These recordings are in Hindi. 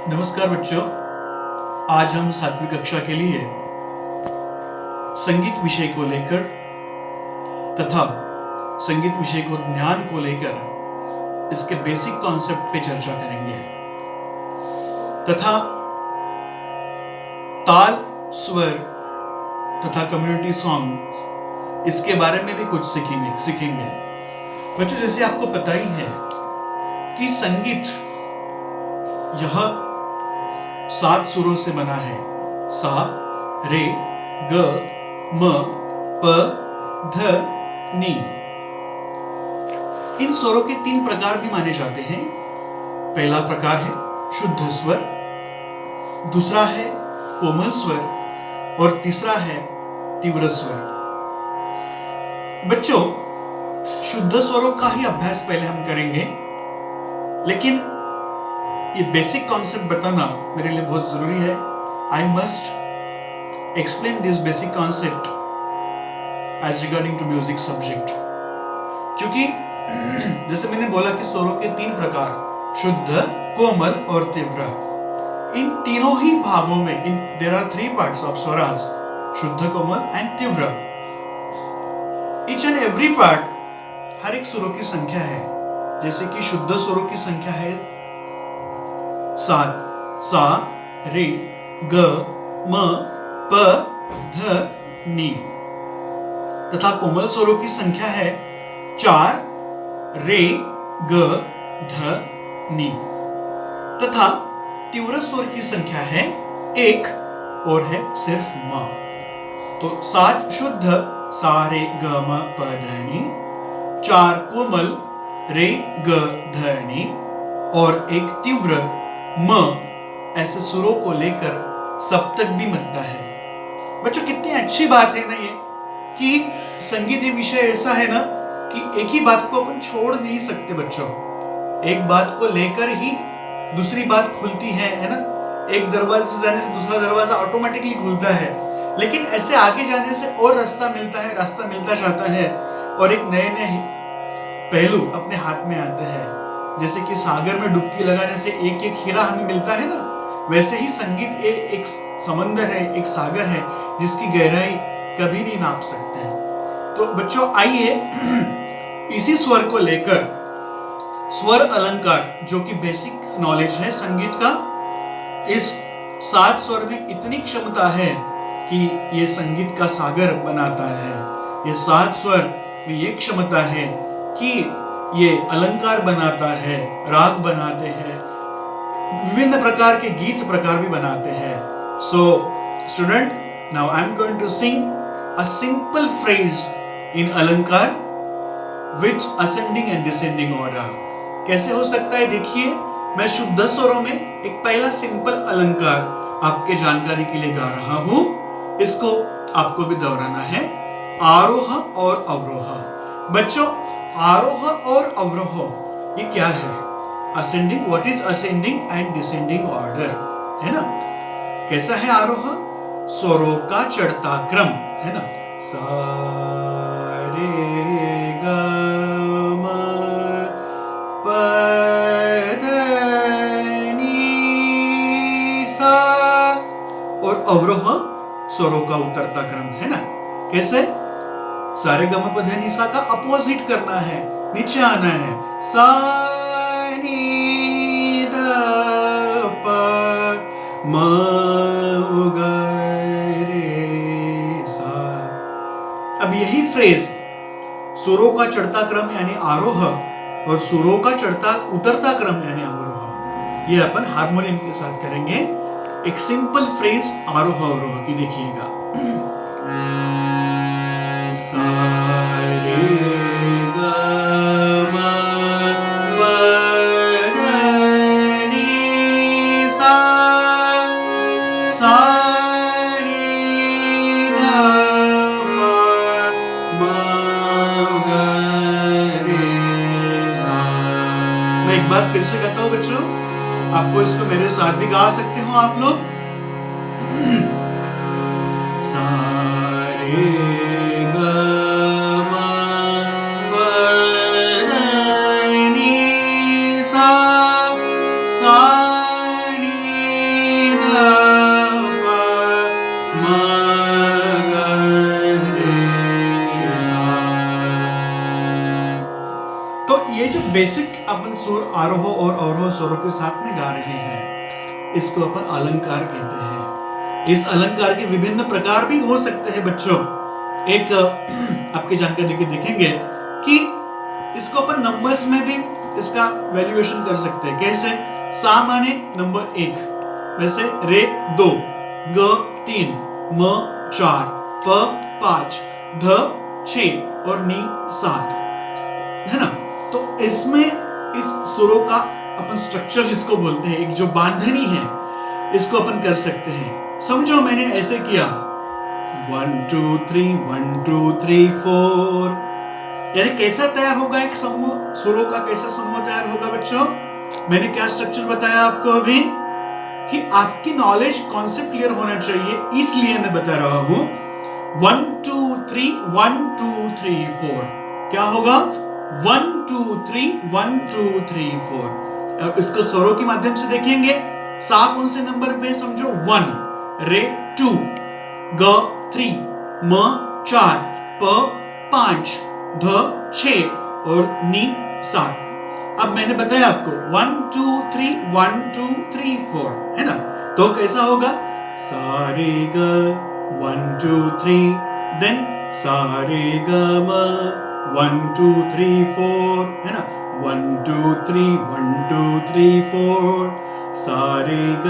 नमस्कार बच्चों। आज हम 7वीं कक्षा के लिए संगीत विषय को लेकर तथा संगीत विषय को ध्यान को लेकर इसके बेसिक कॉन्सेप्ट पे चर्चा करेंगे तथा ताल, स्वर तथा कम्युनिटी सॉन्ग इसके बारे में भी कुछ सीखेंगे। बच्चों, जैसे आपको पता ही है कि संगीत यह 7 सुरों से बना है। सा, रे, ग, म, प, ध, नी। इन स्वरों के 3 प्रकार भी माने जाते हैं। पहला प्रकार है शुद्ध स्वर, दूसरा है कोमल स्वर और तीसरा है तीव्र स्वर। बच्चों, शुद्ध स्वरों का ही अभ्यास पहले हम करेंगे, लेकिन ये बेसिक कॉन्सेप्ट बताना मेरे लिए बहुत जरूरी है। I must explain this basic concept as regarding to music subject, क्योंकि जैसे मैंने बोला कि स्वरों के 3 प्रकार, शुद्ध, कोमल और तीव्र। इन तीनों ही भागों में देयर आर 3 पार्ट्स ऑफ स्वराज, शुद्ध, कोमल एंड तीव्र। ईच एंड एवरी पार्ट हर एक स्वरों की संख्या है। जैसे कि शुद्ध स्वरों की संख्या है 7, सा, रे, ग, म, प, ध, नी। तथा कोमल स्वरों की संख्या है 4, रे, ग, ध, नी। तथा तीव्र स्वर की संख्या है 1 और है सिर्फ म। तो 7 शुद्ध, सा, रे, ग, म, प, ध, नी, 4 कोमल, रे, ग, ध, नी और 1 तीव्र म। ऐसे सुरों को लेकर सप्तक भी बनता है। बच्चों, कितनी अच्छी बात है ना ये, कि संगीत ये विषय ऐसा है ना कि एक ही बात को अपन छोड़ नहीं सकते। बच्चों, एक बात को लेकर ही दूसरी बात खुलती है ना। एक दरवाजे से जाने से दूसरा दरवाजा ऑटोमेटिकली खुलता है, लेकिन ऐसे आगे जाने से और रास्ता मिलता जाता है और एक नए नए पहलू अपने हाथ में आते हैं। जैसे कि सागर में डुबकी लगाने से एक एक हीरा हमें मिलता है ना, वैसे ही संगीत एक समंदर है, एक सागर है जिसकी गहराई कभी नहीं नाप सकते हैं। तो बच्चों, आइए इसी स्वर को लेकर स्वर अलंकार, जो कि बेसिक नॉलेज है संगीत का, इस 7 स्वर में इतनी क्षमता है कि ये संगीत का सागर बनाता है। ये 7 स्वर में ये क्षमता है कि ये अलंकार बनाता है, राग बनाते हैं, विभिन्न प्रकार के गीत प्रकार भी बनाते हैं। So student, now I am going to sing a simple phrase in alankar with ascending and descending order. कैसे हो सकता है, देखिए। मैं शुद्ध स्वरों में एक पहला सिंपल अलंकार आपके जानकारी के लिए गा रहा हूं। इसको आपको भी दोहराना है, आरोह और अवरोह। बच्चों, आरोह और अवरोह ये क्या है? Ascending, what is ascending and descending order, है ना। कैसा है आरोह? स्वरों का चढ़ता क्रम, है ना। सा, रे, ग, म, प, ध, नी, सा। और अवरोह स्वरों का उतरता क्रम, है ना। कैसे? सारे ग, म, प, ध, नी, सा का अपोजिट करना है, नीचे आना है। सा, नी, ध, प, म, ग, रे, सा। अब यही फ्रेज सुरों का चढ़ता क्रम यानी आरोह और सुरों का चढ़ता उतरता क्रम यानी अवरोह, ये अपन हारमोनियम के साथ करेंगे। एक सिंपल फ्रेज आरोह अवरोह की देखिएगा। सा, रे, ग, म, प, ध, नी, सा, सा, नी, ध, प, म, ग, रे, सा। मैं एक बार फिर से कहता हूं बच्चों, आपको इसको मेरे साथ भी गा सकते हो आप लोग। सा, रे, ग, म, प, ध, नी, सा, सा, नी, अपन सुर आरोह और अवरोह स्वरों के साथ में गा रहे हैं, इसको अपन अलंकार कहते हैं। इस अलंकार के विभिन्न प्रकार भी हो सकते हैं बच्चों। एक आपकी जानकारी के देखेंगे कि इसको अपन नंबर्स में भी इसका वैल्यूएशन कर सकते हैं। कैसे? सा माने नंबर 1, वैसे रे 2, ग 3, म 4, प 5, ध 6 और नी 7, है ना। तो इसमें इस सुरों का अपन स्ट्रक्चर जिसको बोलते हैं, एक जो बांधनी है, इसको अपन कर सकते हैं। समझो मैंने ऐसे किया 1 2 3 1 2 3 4, यानी कैसा तैयार होगा एक समूह, सुरों का कैसा समूह तैयार होगा बच्चों। मैंने क्या स्ट्रक्चर बताया आपको अभी कि आपकी नॉलेज कॉन्सेप्ट क्लियर होना चाहिए, इसलिए मैं बता रहा हूं 1 2 3 1 2 3 4 क्या होगा 1 2 3 1 2 3 4। इसको स्वरों के माध्यम से देखेंगे। सा कौन से नंबर पे समझो 1, रे 2, ग 3, म 4, प 5, ध 6 और नी 7। अब मैंने बताया आपको 1 2 3 1 2 3 4, है ना। तो कैसा होगा सा रे ग 1 2 3, देन सा रे ग म 1 2 3 4, है ना। 1 2 3 1 2 3 4 सा रे ग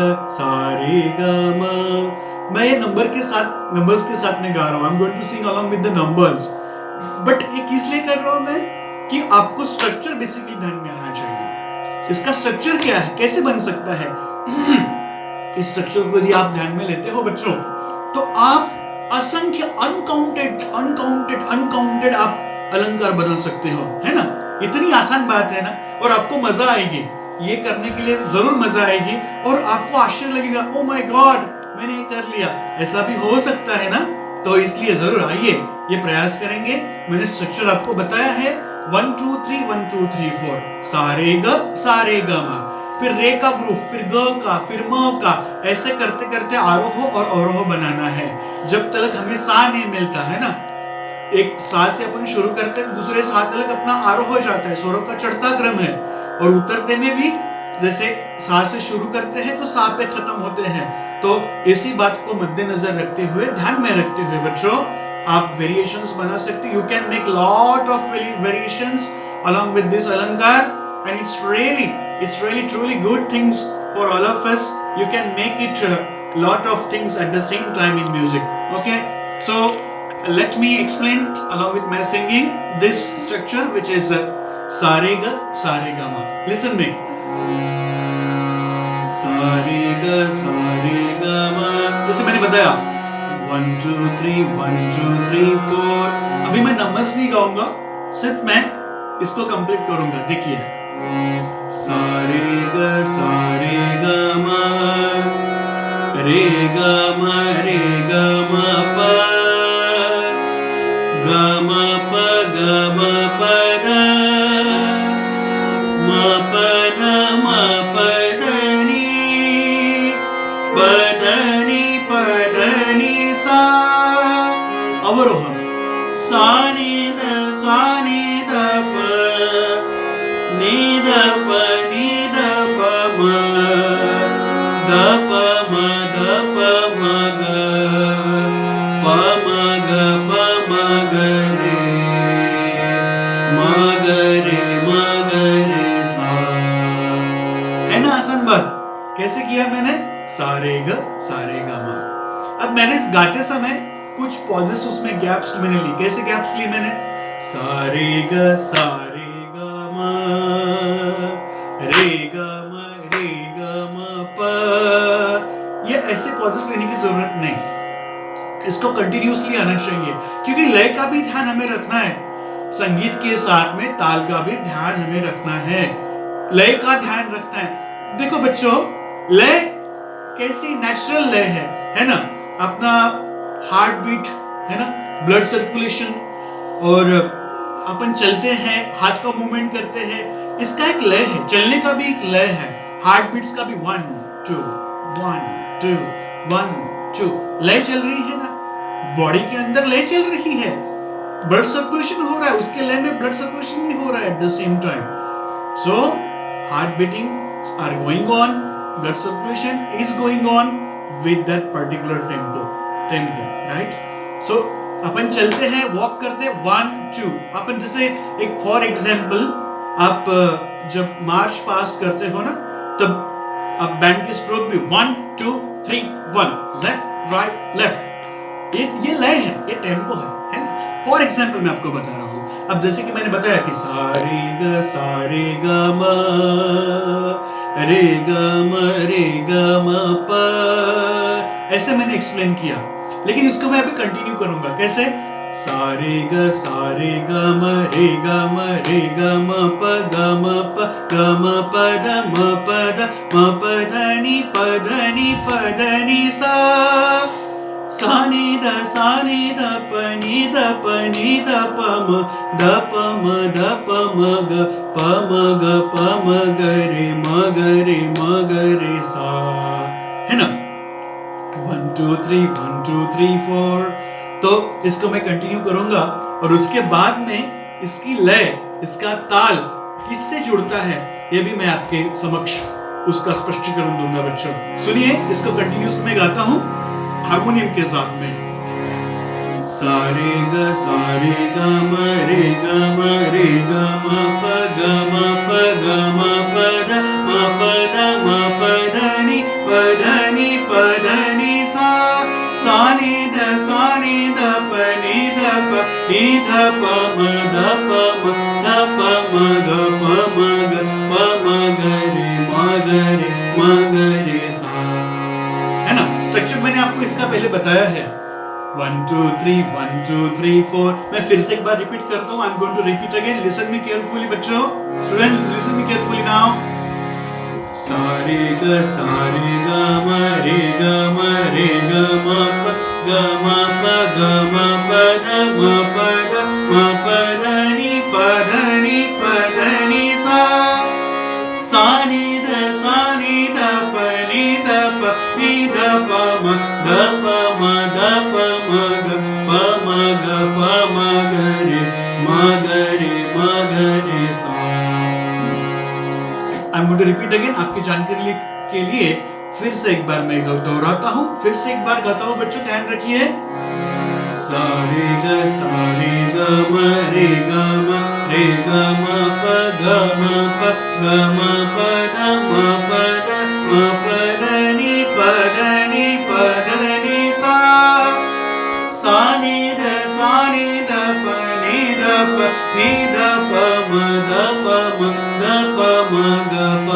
म। मैं ये नंबर्स के साथ में गा रहा हूं। I am going to sing along with the numbers, but ये किस लिए कर रहा हूं मैं कि आपको स्ट्रक्चर बेसिकली ध्यान में आना चाहिए। इसका स्ट्रक्चर क्या है, कैसे बन सकता है इस स्ट्रक्चर को यदि आप ध्यान में लेते हो बच्चों, तो आप असंख्य अनकाउंटेड आप अलंकार बदल सकते हो, है ना। इतनी आसान बात है ना, और आपको मजा आएगी ये करने के लिए, जरूर मजा आएगी, और आपको आश्चर्य लगेगा ओ माय गॉड मैंने ये कर लिया। ऐसा भी हो सकता है ना, तो इसलिए जरूर आइए ये प्रयास करेंगे। मैंने स्ट्रक्चर आपको बताया है 1 2 3 1 2 3 4 सा रे ग म, फिर रे का ग्रुप, फिर ग का, फिर म का, ऐसे करते करते आरोह और अवरोह बनाना है जब तक हमें सा नहीं मिलता, है ना। एक सा से अपन शुरू करते हैं, दूसरे सा तक अपना आरोह हो जाता है, स्वरों का चढ़ता क्रम है, और उतरते में भी जैसे सा से शुरू करते हैं तो सा पे खत्म होते हैं। तो इसी बात को मद्देनजर रखते हुए, ध्यान में रखते हुए बच्चों, आप वेरिएशंस बना सकते हो। You can make lot of variations along with this alankar, and it's really truly good things for all of us. You can make it lot of things at the same time in music. Okay, so let me explain along with my singing this structure, which is sa re ga ma. Listen me. सा रे ग म, जैसे मैंने बताया 1 2 3 1 2 3 4। अभी मैं नंबर्स नहीं गाऊंगा, सिर्फ मैं इसको कंप्लीट करूंगा। देखिए सा रे ग म रे ग म प ग म प द म प पधनी सा। अवरोह सा नि द प नि द प म द प म ग प म ग रे सा। है ना आसान बात। कैसे किया मैंने सा रे ग म। अब मैंने गाते समय कुछ पॉजेस, उसमें गैप्स मैंने ली। कैसे गैप्स ली मैंने सा रे ग म प। ये ऐसे पॉजेस लेने की जरूरत नहीं, इसको कंटिन्यूअसली आना चाहिए, क्योंकि लय का भी ध्यान हमें रखना है। संगीत के साथ में ताल का भी ध्यान हमें रखना है, लय का ध्यान रखना है। देखो बच्चों, लय कैसी नेचुरल लय है ना। अपना हार्ट बीट, है ना, ब्लड सर्कुलेशन, और अपन चलते हैं, हाथ का मूवमेंट करते हैं, इसका एक लय है। चलने का भी एक लय है, हार्ट बीट्स का भी 1 2 1 2 1 2 लय चल रही है ना। बॉडी के अंदर लय चल रही है, ब्लड सर्कुलेशन हो रहा है, उसके लय में ब्लड सर्कुलेशन भी हो रहा है at the same time. So heart beatings are going on, blood circulation is going on with that particular tempo, right? So अपन चलते हैं, वॉक करते हैं, 1 2, अपन जैसे एक फॉर एग्जाम्पल आप जब मार्च पास करते हो ना, तब आप बैंड के स्ट्रोक भी 1 2 3 1, लेफ्ट राइट लेफ्ट, ये लय है, ये टेम्पो है ना? फॉर एग्जाम्पल मैं आपको बता रहा हूँ। अब जैसे कि मैंने बताया कि सारे ग म रे ग म प, ऐसे मैंने एक्सप्लेन किया, लेकिन इसको मैं अभी कंटिन्यू करूंगा। कैसे? सारे ग म रे ग म प ग म प ध म प ध नि सा सा नि ध प नि ध प म ग रे सा, है ना? 1 2 3 1 2 3 4। तो इसको मैं कंटिन्यू करूंगा और उसके बाद में इसकी लय, इसका ताल किससे जुड़ता है, ये भी मैं आपके समक्ष उसका स्पष्टीकरण दूंगा। बच्चों सुनिए, इसको कंटिन्यूस में गाता हूं हारमोनियम के साथ में। सारे ग म रे ग म प ग म प ध म प नि सा नि ध प नि ध प म ग रे सा, है ना? स्ट्रक्चर मैंने आपको इसका पहले बताया है। 1 2 3 1 2 3 4। मैं फिर से एक बार रिपीट करता हूँ। I am going to repeat again, listen me carefully बच्चों, student listen me carefully now. सारे ग म रे ग म प ग म प ध म प ध नि सा नि ध प नि ध प म ग रे सा। I am going to repeat again, आपकी जानकारी के लिए फिर से एक बार मैं दोहराता हूँ, फिर से एक बार गाता हूँ बच्चों, ध्यान रखिए। सारे ग म रे ग म प ग म प ध म प नि सा नि ध प नि ध प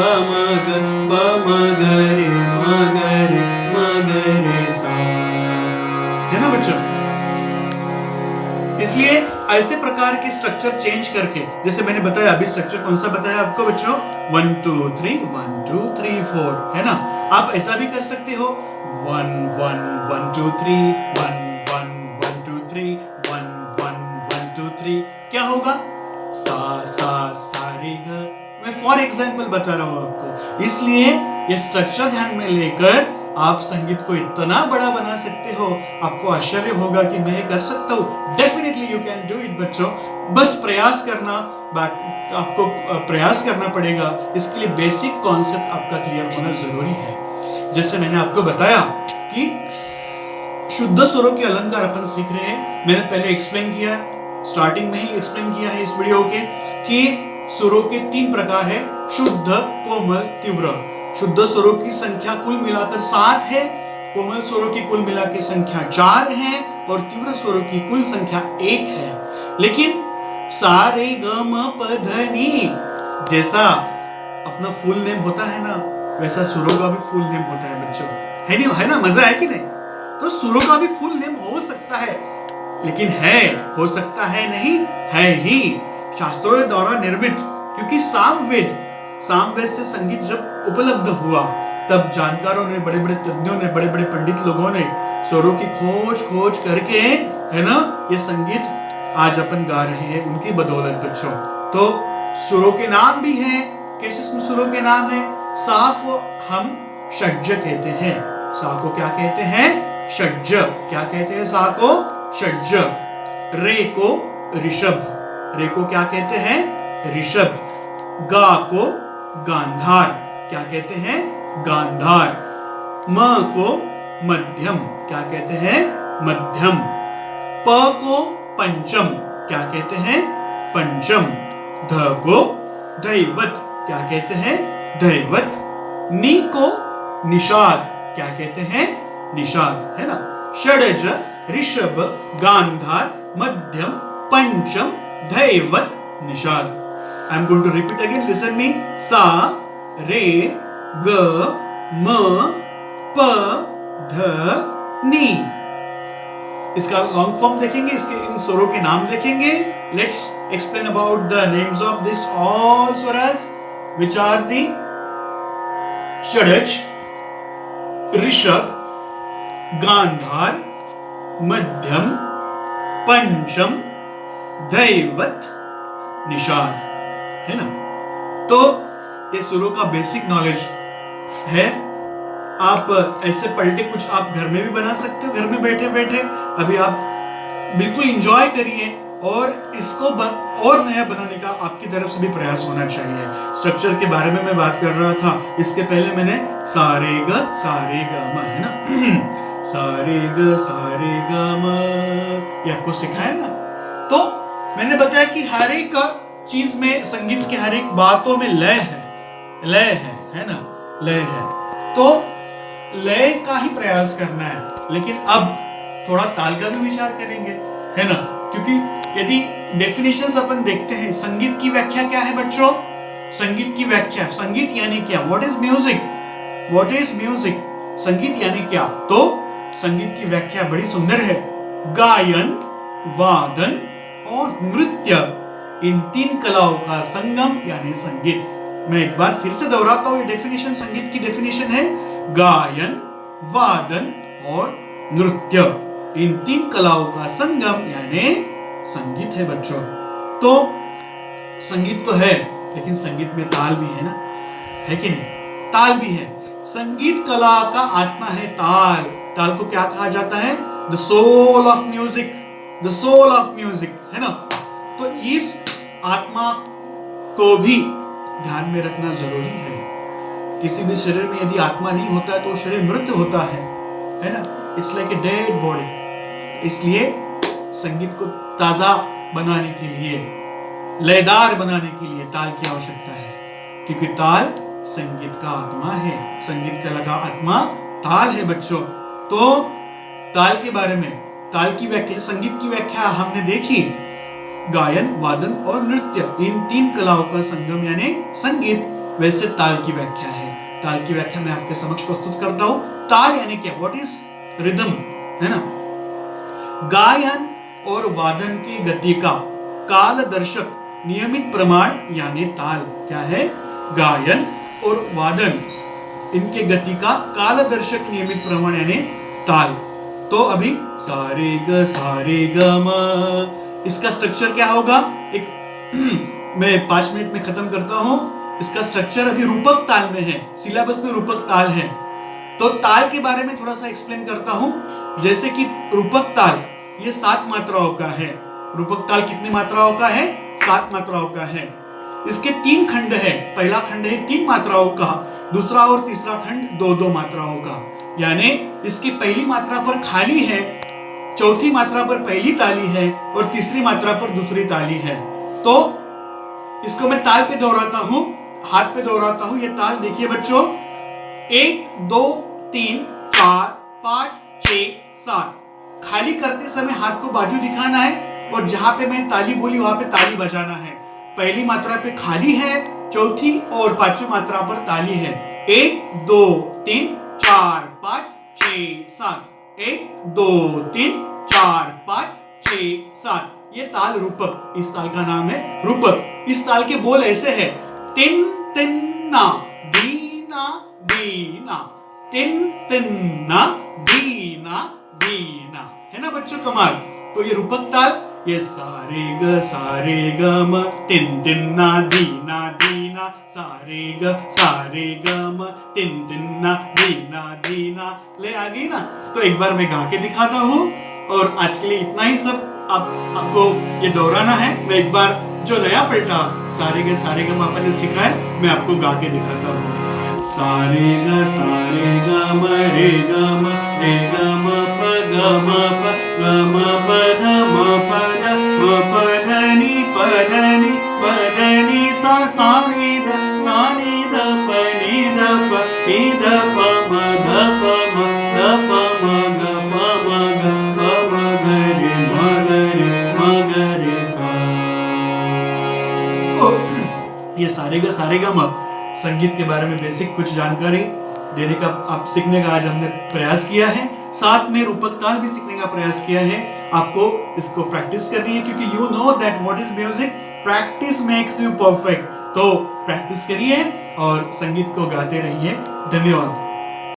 म ग रे सा, है ना बच्चों? इसलिए ऐसे प्रकार के स्ट्रक्चर चेंज करके, जैसे मैंने बताया, अभी स्ट्रक्चर कौन सा बताया आपको बच्चों, 1 2 3 1 2 3 4, है ना? आप ऐसा भी कर सकते हो, 1 1 1 2 3 1 1 1 2 3 1 1 1 2 3। क्या होगा? सा रे ग। मैं फॉर एग्जाम्पल बता रहा हूं आपको, इसलिए ये स्ट्रक्चर ध्यान में लेकर आप संगीत को इतना बड़ा बना सकते हो। आपको आश्चर्य होगा कि मैं ये कर सकता हूँ। Definitely you can do it बच्चों, बस प्रयास करना, आपको प्रयास करना पड़ेगा। इसके लिए बेसिक कॉन्सेप्ट आपका क्लियर होना जरूरी है। जैसे मैंने आपको बताया कि शुद्ध स्वरों के अलंकार अपन सीख रहे हैं। मैंने पहले एक्सप्लेन किया, स्टार्टिंग में ही एक्सप्लेन किया है इस वीडियो के, कि स्वरों के 3 प्रकार है, शुद्ध, कोमल, तीव्र। शुद्ध स्वरों की संख्या कुल मिलाकर 7 है, कोमल स्वरों की कुल मिलाकर संख्या 4 है और तीव्र स्वरों की कुल संख्या 1 है। लेकिन सा रे ग म प ध नि जैसा अपना फुल नेम होता है ना, वैसा सुरों का भी फुल नेम होता है बच्चों, है नहीं? है ना? मजा है कि नहीं? तो सुरों का भी फुल नेम हो सकता है, लेकिन है, हो सकता है नहीं, है ही, शास्त्रों द्वारा निर्मित। क्योंकि सामवेद से संगीत जब उपलब्ध हुआ, तब जानकारों ने, बड़े बड़े तज्ञों ने, बड़े बड़े पंडित लोगों ने स्वरों की खोज करके, है ना, ये संगीत आज अपन गा रहे हैं उनकी बदौलत बच्चों। तो सुरों के नाम भी हैं। कैसे सुरों के नाम है? सा को हम षड्ज कहते हैं। सा को क्या कहते हैं? षड्ज। क्या कहते हैं? सा को षड्ज। रे को ऋषभ। रे को क्या कहते हैं? ऋषभ। गा को गांधार, क्या कहते हैं? गांधार। म को मध्यम, क्या कहते हैं? मध्यम। प को पंचम, क्या कहते हैं? पंचम। ध को दैवत, क्या कहते हैं? दैवत। नी को निषाद, क्या कहते हैं? निषाद, है ना? षडज, ऋषभ, गांधार, मध्यम, पंचम, दैवत, निषाद। I am going to repeat again, listen me. सा, रे, ग, म, प, ध, नी। इसका लॉन्ग फॉर्म देखेंगे, इसके इन स्वरों के नाम देखेंगे। Let's explain about the names of this all swaras, which are the shadaj, rishabh, gandhar, मध्यम, पंचम, दैवत, निषाद, है ना? तो ये स्वरों का बेसिक नॉलेज है। आप ऐसे पलटे कुछ आप घर में भी बना सकते हो, घर में बैठे बैठे। अभी आप बिल्कुल एंजॉय करिए और इसको और नया बनाने का आपकी तरफ से भी प्रयास होना चाहिए। स्ट्रक्चर के बारे में मैं बात कर रहा था, इसके पहले मैंने सारे ग म, है ना? सारे ग म, ये आपको सिखाया ना? तो मैंने बताया कि हर एक चीज में, संगीत के हर एक बातों में लय है, है ना? लय है, तो लय का ही प्रयास करना है। लेकिन अब थोड़ा ताल का भी विचार करेंगे, है ना? क्योंकि यदि डेफिनेशंस अपन देखते हैं, संगीत की व्याख्या क्या है बच्चों? संगीत की व्याख्या, संगीत यानी क्या? What is music? What is music? संगीत यानी क्या? तो संगीत की व्याख्या बड़ी सुंदर है। गायन, वादन और नृत्य, इन तीन कलाओं का संगम यानी संगीत। मैं एक बार फिर से दोहराता हूं, ये डेफिनेशन, संगीत की डेफिनेशन है गायन, वादन और नृत्य, इन तीन कलाओं का संगम यानी संगीत है बच्चों। तो संगीत तो है, लेकिन संगीत में ताल भी है ना, है कि नहीं? ताल भी है। संगीत कला का आत्मा है ताल। ताल को क्या कहा जाता है? The soul of music, the soul of music, है ना? तो इस आत्मा को भी ध्यान में रखना जरूरी है। किसी भी शरीर में यदि आत्मा नहीं होता है तो वो शरीर मृत होता है ना? It's like a dead body. इसलिए संगीत को ताजा बनाने के लिए, लयदार बनाने के लिए ताल की आवश्यकता है, क्योंकि ताल संगीत का आत्मा है। संगीत कला का आत्मा ताल है बच्चों। तो ताल के बारे में, ताल की व्याख्या, संगीत की व्याख्या हमने देखी। गायन, वादन और नृत्य, इन तीन कलाओं का संगम यानी संगीत। वैसे ताल की व्याख्या है, ताल की व्याख्या मैं आपके समक्ष प्रस्तुत करता हूं। ताल यानी क्या? व्हाट इज रिदम, है ना? गायन और वादन की गति का कालदर्शक नियमित प्रमाण यानी ताल। क्या है? गायन और वादन, इनके गति का कालदर्शक नियमित प्रमाण यानी ताल। तो अभी सारे ग म, इसका स्ट्रक्चर क्या होगा? एक मैं 5 मिनट में खत्म करता हूं। इसका स्ट्रक्चर अभी रूपक ताल में है, सिलेबस में रूपक ताल है। तो ताल के बारे में थोड़ा सा एक्सप्लेन करता हूं। जैसे कि रूपक ताल ये 7 मात्राओं का है। रूपक ताल कितनी मात्राओं का है? 7 मात्राओं का है। इसके 3 खंड है। पहला खंड है 3 मात्राओं का, दूसरा और तीसरा खंड 2-2 मात्राओं का। यानी इसकी पहली मात्रा पर खाली है, चौथी मात्रा पर पहली ताली है और तीसरी मात्रा पर दूसरी ताली है। तो इसको मैं ताल पे दोहराता हूं, हाथ पे दोहराता हूं। ये ताल देखिए बच्चों, 1 2 3 4 5 6 7। खाली करते समय हाथ को बाजू दिखाना है और जहां पे मैं ताली बोली वहां पे ताली बजाना है। पहली मात्रा पे खाली है, चौथी और पांचवी मात्रा पर ताली है। 1 2 3 4 5 6 7। 1 2 3 4 5 6 7। ये ताल रूपक, इस ताल का नाम है रूपक। इस ताल के बोल ऐसे हैं: तिन तिन्ना दीना दीना, तिन तिन्ना दीना दीना, है ना बच्चों? कमाल। तो ये रूपक ताल, ये सारे ग म, तिन तिन्ना दीना दीना, सारे ग म, तिन तिन्ना दीना दीना। ले आ गई ना? तो एक बार मैं गा के दिखाता हूं और आज के लिए इतना ही सब। आपको ये दोहराना है। मैं एक बार जो नया पलटा सारे ग म अपन ने सीखा है, मैं आपको गा के दिखाता हूँ। सारे ग म रे ग म रे ग म प ग म प ग म प ध म प ध म प ध नि प ध नि सा नि ध प नि ध प नि ध प म ध प म ध प म ग प म ग रे म रे सा। ये सारे ग म संगीत के बारे में बेसिक कुछ जानकारी देने का, आप सीखने का आज हमने प्रयास किया है। साथ में रूपक ताल भी सीखने का प्रयास किया है। आपको इसको प्रैक्टिस करनी है, क्योंकि you know that what is music, practice makes you perfect. तो प्रैक्टिस करिए और संगीत को गाते रहिए। धन्यवाद।